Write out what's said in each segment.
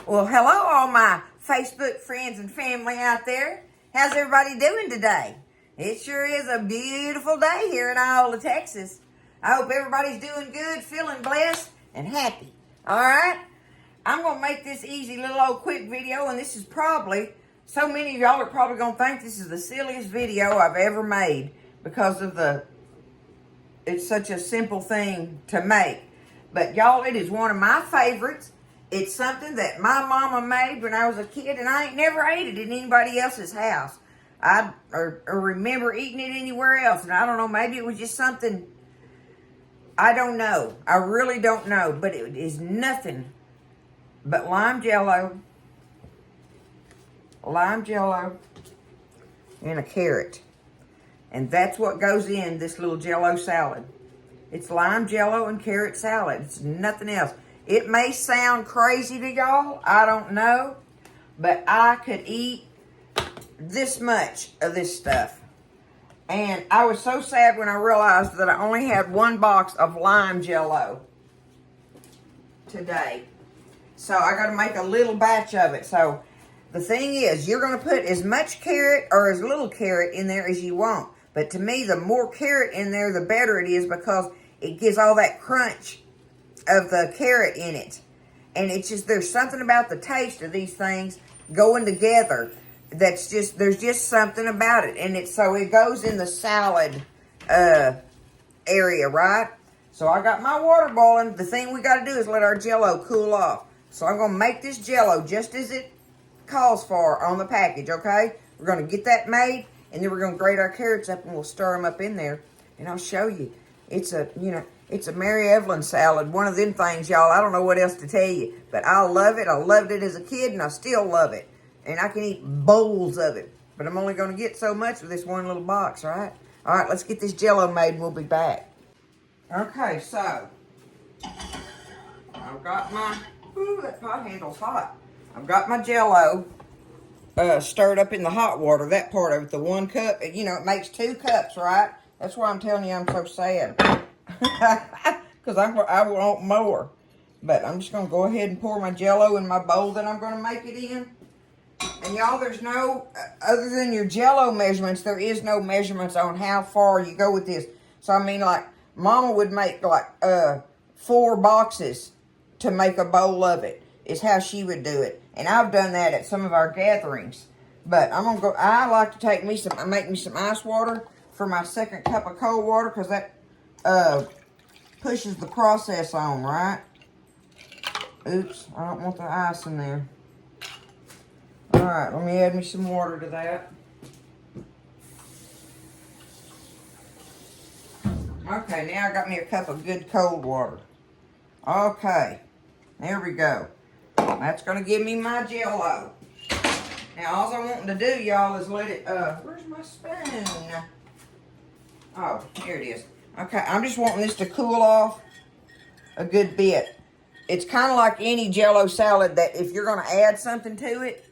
Well, hello, all my Facebook friends and family out there. How's everybody doing today? It sure is a beautiful day here in Iola, Texas. I hope everybody's doing good, feeling blessed, and happy. All right? I'm going to make this easy little old quick video, and this is probably, so many of y'all are probably going to think this is the silliest video I've ever made because of it's such a simple thing to make. But y'all, it is one of my favorites. It's something that my mama made when I was a kid, and I ain't never ate it in anybody else's house. I remember eating it anywhere else, and I don't know, maybe it was just something, I don't know. I really don't know, but it is nothing but lime jello, and a carrot. And that's what goes in this little Jello salad. It's lime jello and carrot salad. It's nothing else. It may sound crazy to y'all, I don't know, but I could eat this much of this stuff. And I was so sad when I realized that I only had one box of lime jello today. So I got to make a little batch of it. So the thing is, you're going to put as much carrot or as little carrot in there as you want. But to me, the more carrot in there, the better it is because it gives all that crunch of the carrot in it. And it's just, there's something about the taste of these things going together that's just, there's just something about it. And so it goes in the salad area, right? So I got my water boiling. The thing we got to do is let our jello cool off. So I'm going to make this jello just as it calls for on the package, okay? We're going to get that made, and then we're going to grate our carrots up, and we'll stir them up in there, and I'll show you. It's a Mary Evelyn salad, one of them things, y'all. I don't know what else to tell you, but I love it. I loved it as a kid, and I still love it. And I can eat bowls of it, but I'm only going to get so much with this one little box, right? All right, let's get this jello made, and we'll be back. Okay, so I've got my, ooh, that pot handle's hot. I've got my jello stirred up in the hot water, that part of it, the 1 cup. You know, it makes 2 cups, right? That's why I'm telling you I'm so sad. Because I want more. But I'm just going to go ahead and pour my jello in my bowl that I'm going to make it in. And y'all, there's no, other than your jello measurements, there is no measurements on how far you go with this. So, I mean, like, Mama would make, like, 4 boxes to make a bowl of it, is how she would do it. And I've done that at some of our gatherings. But I'm going to go, I like to make me some ice water for my 2nd cup of cold water, because that pushes the process on, right? Oops, I don't want the ice in there. Alright, let me add me some water to that. Okay, now I got me a cup of good cold water. Okay, there we go. That's going to give me my jello. Now, all I'm wanting to do, y'all, is let it, where's my spoon? Oh, here it is. Okay, I'm just wanting this to cool off a good bit. It's kind of like any Jello salad that if you're going to add something to it,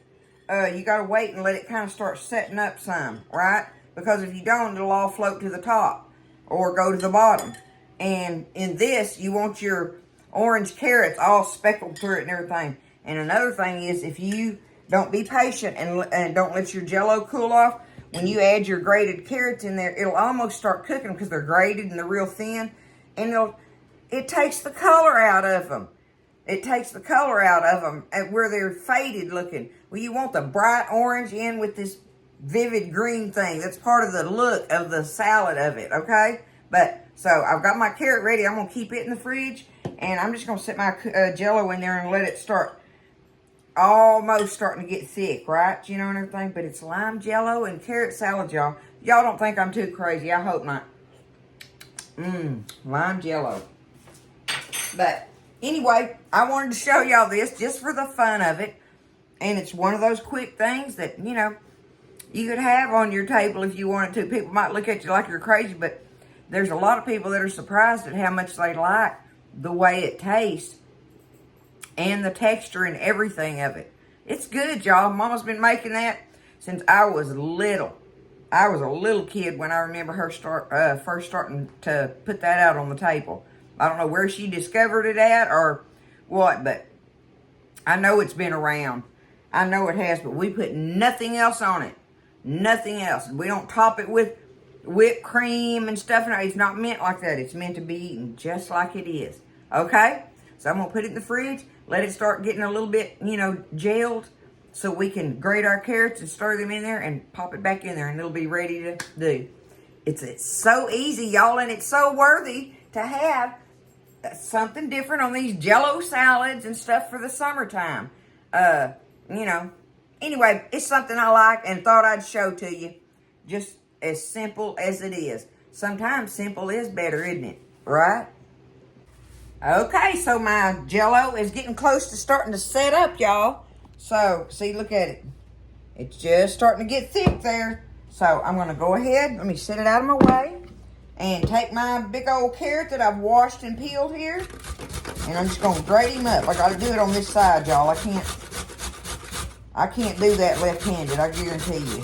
you got to wait and let it kind of start setting up some, right? Because if you don't, it'll all float to the top or go to the bottom. And in this, you want your orange carrots all speckled through it and everything. And another thing is, if you don't be patient and don't let your Jello cool off, when you add your grated carrots in there, it'll almost start cooking because they're grated and they're real thin. And it takes the color out of them. It takes the color out of them at where they're faded looking. Well, you want the bright orange in with this vivid green thing. That's part of the look of the salad of it, okay? But, so I've got my carrot ready. I'm going to keep it in the fridge. And I'm just going to set my Jello in there and let it start almost starting to get thick, right? You know, and everything. But it's lime jello and carrot salad, y'all. Y'all don't think I'm too crazy. I hope not. Lime jello. But anyway, I wanted to show y'all this just for the fun of it. And it's one of those quick things that, you know, you could have on your table if you wanted to. People might look at you like you're crazy, but there's a lot of people that are surprised at how much they like the way it tastes and the texture and everything of it. It's good, y'all. Mama's been making that since I was little. I was a little kid when I remember her first starting to put that out on the table. I don't know where she discovered it at or what, but I know it's been around. I know it has, but we put nothing else on it. Nothing else. We don't top it with whipped cream and stuff. No, it's not meant like that. It's meant to be eaten just like it is. Okay? So I'm going to put it in the fridge. Let it start getting a little bit, gelled. So we can grate our carrots and stir them in there and pop it back in there. And it'll be ready to do. It's so easy, y'all. And it's so worthy to have something different on these Jello salads and stuff for the summertime. Anyway, it's something I like and thought I'd show to you. Just as simple as it is. Sometimes simple is better, isn't it? Right? Okay, so my Jello is getting close to starting to set up, y'all. So, see, look at it. It's just starting to get thick there. So, I'm going to go ahead. Let me set it out of my way. And take my big old carrot that I've washed and peeled here. And I'm just going to grate him up. I got to do it on this side, y'all. I can't do that left-handed, I guarantee you.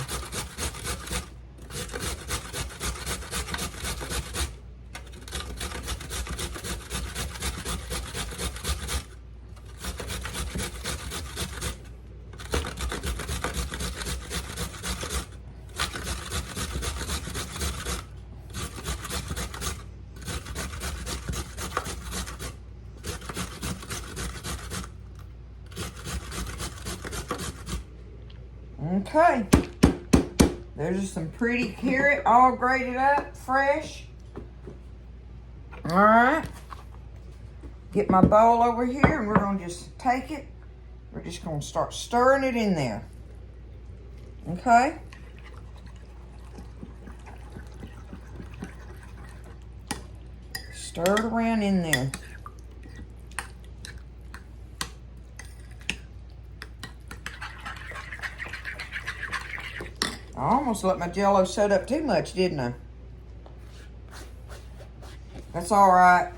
Okay, there's just some pretty carrot, all grated up, fresh. All right, get my bowl over here, and we're gonna just take it. We're just gonna start stirring it in there. Okay. Stir it around in there. I almost let my Jello set up too much, didn't I? That's all right.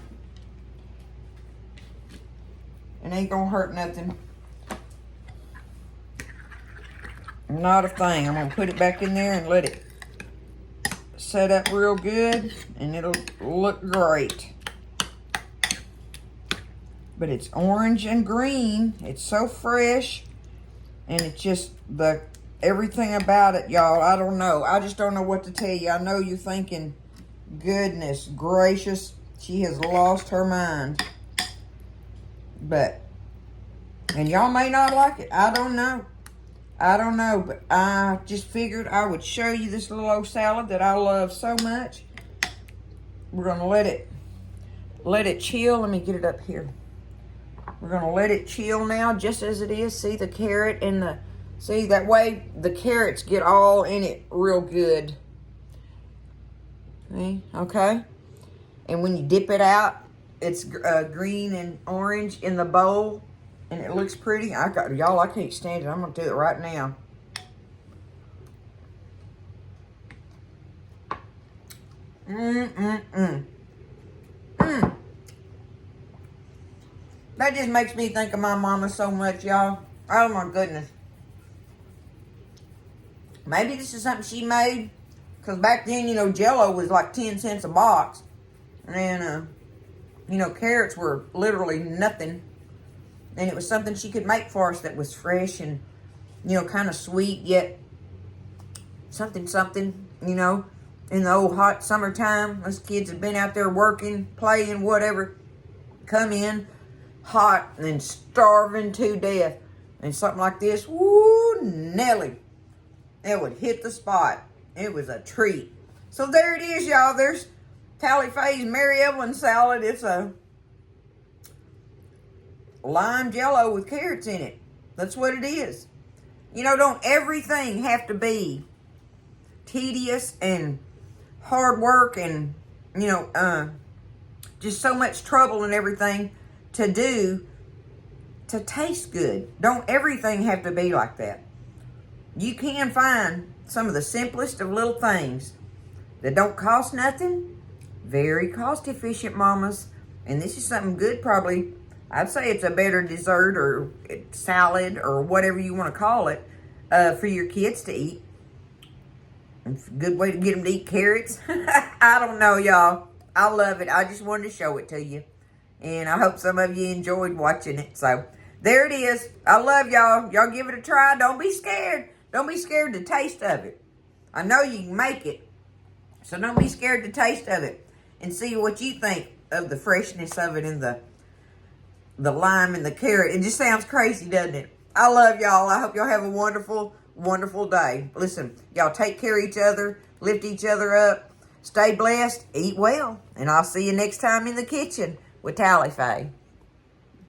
It ain't gonna hurt nothing. Not a thing. I'm gonna put it back in there and let it set up real good, and it'll look great. But it's orange and green. It's so fresh, and it's just everything about it, y'all. I don't know. I just don't know what to tell you. I know you're thinking, goodness gracious, she has lost her mind. And y'all may not like it. I don't know. But I just figured I would show you this little old salad that I love so much. We're going to let it chill. Let me get it up here. We're going to let it chill now just as it is. See the carrot and see, that way the carrots get all in it real good. See? Okay? And when you dip it out, it's green and orange in the bowl. And it looks pretty. Y'all, I can't stand it. I'm going to do it right now. That just makes me think of my mama so much, y'all. Oh, my goodness. Maybe this is something she made. Because back then, Jello was like 10 cents a box. And, carrots were literally nothing. And it was something she could make for us that was fresh and, kind of sweet, yet something, in the old hot summertime. Us kids had been out there working, playing, whatever. Come in hot and starving to death. And something like this, woo, Nelly. It would hit the spot. It was a treat. So there it is, y'all. There's Tally Faye's Mary Evelyn salad. It's a lime Jello with carrots in it. That's what it is. Don't everything have to be tedious and hard work and, just so much trouble and everything to do to taste good. Don't everything have to be like that. You can find some of the simplest of little things that don't cost nothing. Very cost efficient, mamas. And this is something good, probably. I'd say it's a better dessert or salad or whatever you want to call it for your kids to eat. It's a good way to get them to eat carrots. I don't know, y'all. I love it. I just wanted to show it to you. And I hope some of you enjoyed watching it. So, There it is. I love y'all. Y'all give it a try. Don't be scared. Don't be scared to taste of it. I know you can make it, so don't be scared to taste of it and see what you think of the freshness of it and the lime and the carrot. It just sounds crazy, doesn't it? I love y'all. I hope y'all have a wonderful, wonderful day. Listen, y'all take care of each other, lift each other up, stay blessed, eat well, and I'll see you next time in the kitchen with Tally Faye.